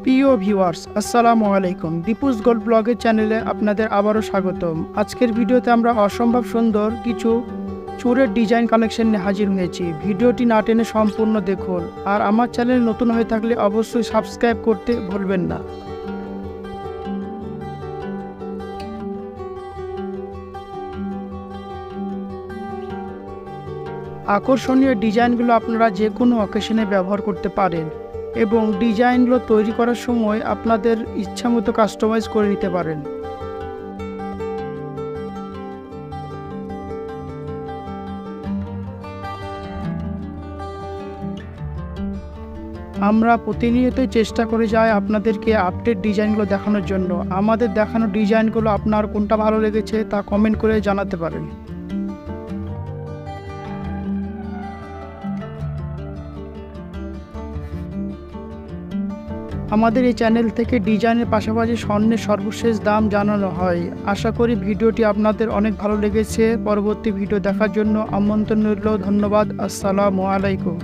প্রিয় ভিউয়ার্স, আসসালামু আলাইকুম। দীপুস গোল্ড ব্লগের চ্যানেলে আপনাদের আবারও স্বাগতম। আজকের ভিডিওতে আমরা অসম্ভব সুন্দর কিছু চুড়ের ডিজাইন কালেকশন নিয়ে হাজির হয়েছি। ভিডিওটি না টেনে সম্পূর্ণ দেখুন। আর আমার চ্যানেল নতুন হয়ে থাকলে অবশ্যই সাবস্ক্রাইব করতে ভুলবেন না। আকর্ষণীয় ডিজাইনগুলো আপনারা যে কোনো অকেশনে ব্যবহার করতে পারেন এবং ডিজাইনগুলো তৈরি করার সময় আপনাদের ইচ্ছামতো কাস্টমাইজ করে নিতে পারেন। আমরা প্রতিনিয়তই চেষ্টা করে যাই আপনাদেরকে আপডেট ডিজাইনগুলো দেখানোর জন্য। আমাদের দেখানো ডিজাইনগুলো আপনার কোনটা ভালো লেগেছে তা কমেন্ট করে জানাতে পারেন। আমাদের এই চ্যানেল থেকে ডিজাইনের পাশাপাশি স্বর্ণের সর্বশেষ দাম জানানো হয়। আশা করি ভিডিওটি আপনাদের অনেক ভালো লেগেছে। পরবর্তী ভিডিও দেখার জন্য আমন্ত্রণ রইল। ধন্যবাদ। আসসালামু আলাইকুম।